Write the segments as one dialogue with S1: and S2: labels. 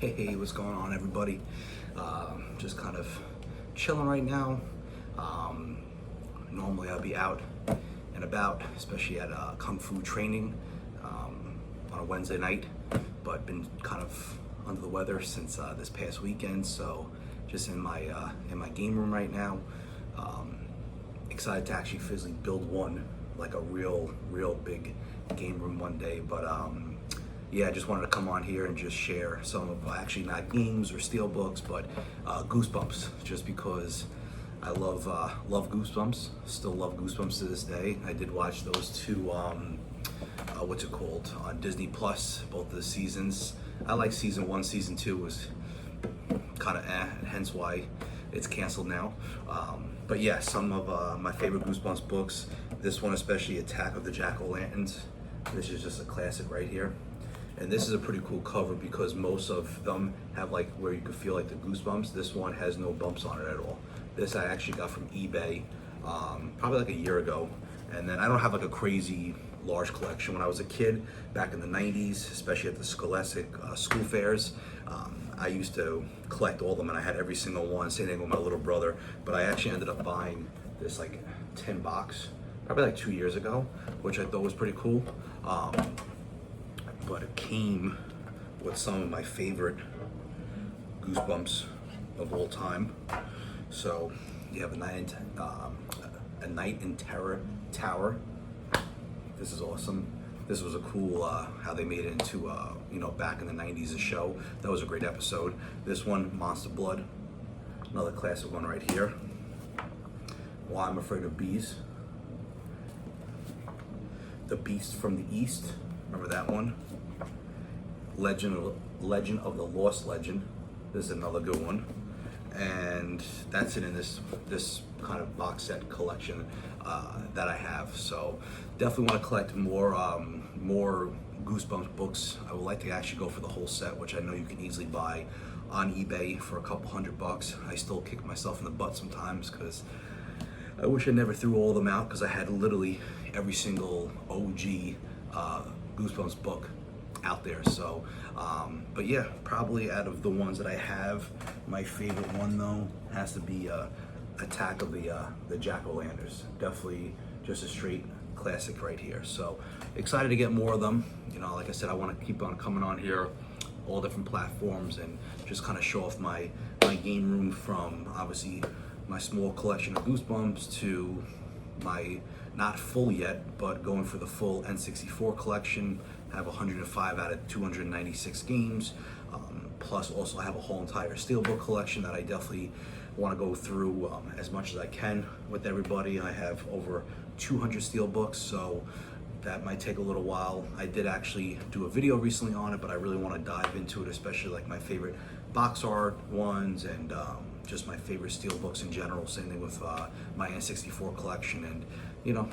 S1: Hey, what's going on, everybody? Just kind of chilling right now. Normally I'll be out and about, especially at Kung Fu training on a Wednesday night, but been kind of under the weather since this past weekend, so just in my game room right now. Excited to actually physically build one, like a real big game room one day, but yeah, I just wanted to come on here and just share some of, actually not games or steel books, but Goosebumps, just because I love Goosebumps, still love Goosebumps to this day. I did watch those two, what's it called, on Disney Plus, both of the seasons. I like season 1, season 2 was kind of hence why it's canceled now. But yeah, some of my favorite Goosebumps books, this one especially, Attack of the Jack-O-Lanterns. This is just a classic right here. And this is a pretty cool cover because most of them have like where you could feel like the goosebumps. This one has no bumps on it at all. This I actually got from eBay probably like a year ago. And then I don't have like a crazy large collection. When I was a kid back in the 90s, especially at the Scholastic school fairs, I used to collect all of them and I had every single one, same thing with my little brother. But I actually ended up buying this like 10 box probably like 2 years ago, which I thought was pretty cool. But it came with some of my favorite Goosebumps of all time. So you have a Night in Terror Tower. This is awesome. This was a cool, how they made it into, back in the 90s, a show. That was a great episode. This one, Monster Blood, another classic one right here. Why I'm Afraid of Bees. The Beast from the East, remember that one? Legend of the Lost Legend. This is another good one, and that's it in this kind of box set collection that I have. So definitely want to collect more Goosebumps books. I would like to actually go for the whole set, which I know you can easily buy on eBay for a couple $100. I still kick myself in the butt sometimes because I wish I never threw all of them out, because I had literally every single OG Goosebumps book out there. So but yeah, probably out of the ones that I have, my favorite one though has to be Attack of the Jack-O-Lanterns. Definitely just a straight classic right here. So excited to get more of them. Like I said, I want to keep on coming on here, all different platforms, and just kind of show off my game room, from obviously my small collection of Goosebumps to my not full yet, but going for the full N64 collection. I have 105 out of 296 games. Plus also I have a whole entire steelbook collection that I definitely want to go through as much as I can with everybody. I have over 200 steelbooks, so that might take a little while. I did actually do a video recently on it, but I really want to dive into it, especially like my favorite box art ones and just my favorite steelbooks in general. Same thing with my N64 collection, and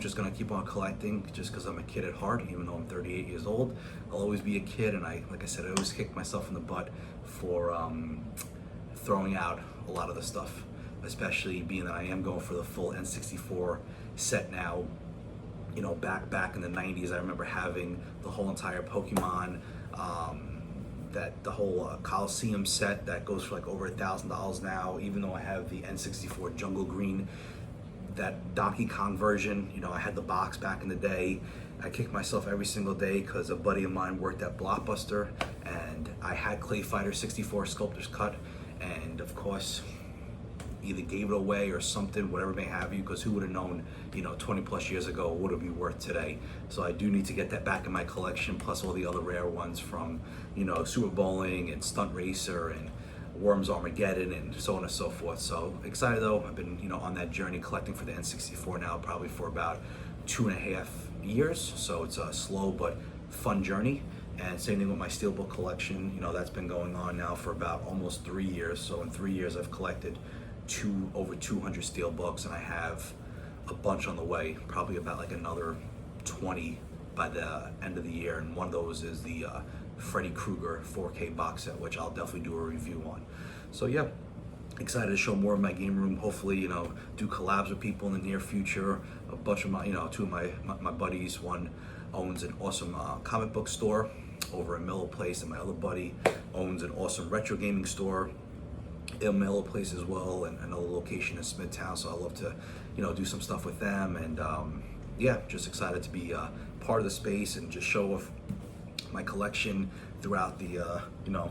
S1: just gonna keep on collecting just because I'm a kid at heart. Even though I'm 38 years old, I'll always be a kid, and like I said, I always kick myself in the butt for throwing out a lot of the stuff, especially being that I am going for the full N64 set now. Back in the 90s, I remember having the whole entire Pokemon, the whole Coliseum set that goes for like over $1,000 now, even though I have the N64 Jungle Green, that Donkey Kong version. I had the box back in the day. I kicked myself every single day because a buddy of mine worked at Blockbuster, and I had Clay Fighter 64 Sculptor's Cut, and of course either gave it away or something, whatever may have you, because who would have known 20 plus years ago what it would be worth today. So I do need to get that back in my collection, plus all the other rare ones from Super Bowling and Stunt Racer and Worms Armageddon and so on and so forth. So excited though. I've been on that journey collecting for the N64 now probably for about 2.5 years, so it's a slow but fun journey. And same thing with my steelbook collection. That's been going on now for about almost 3 years. So in 3 years I've collected over 200 steelbooks, and I have a bunch on the way, probably about like another 20 by the end of the year. And one of those is the Freddy Krueger 4K box set, which I'll definitely do a review on. So yeah, excited to show more of my game room. Hopefully, do collabs with people in the near future. A bunch of my, two of my buddies. One owns an awesome comic book store over at Mellow Place, and my other buddy owns an awesome retro gaming store in Mellow Place as well, and another location in Smithtown. So I love to, do some stuff with them, and yeah, just excited to be part of the space and just show off my collection throughout the,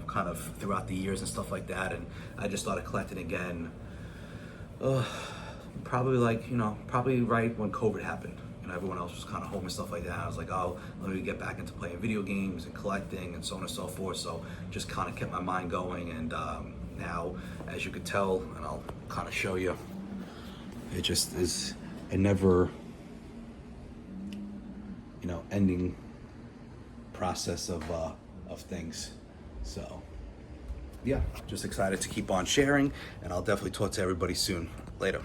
S1: kind of throughout the years and stuff like that. And I just started collecting again, probably right when COVID happened. Everyone else was kind of home and stuff like that. I was like, oh, let me get back into playing video games and collecting and so on and so forth. So just kind of kept my mind going. And now, as you could tell, and I'll kind of show you, it just is a never, ending process of things. So yeah, just excited to keep on sharing, and I'll definitely talk to everybody soon. Later.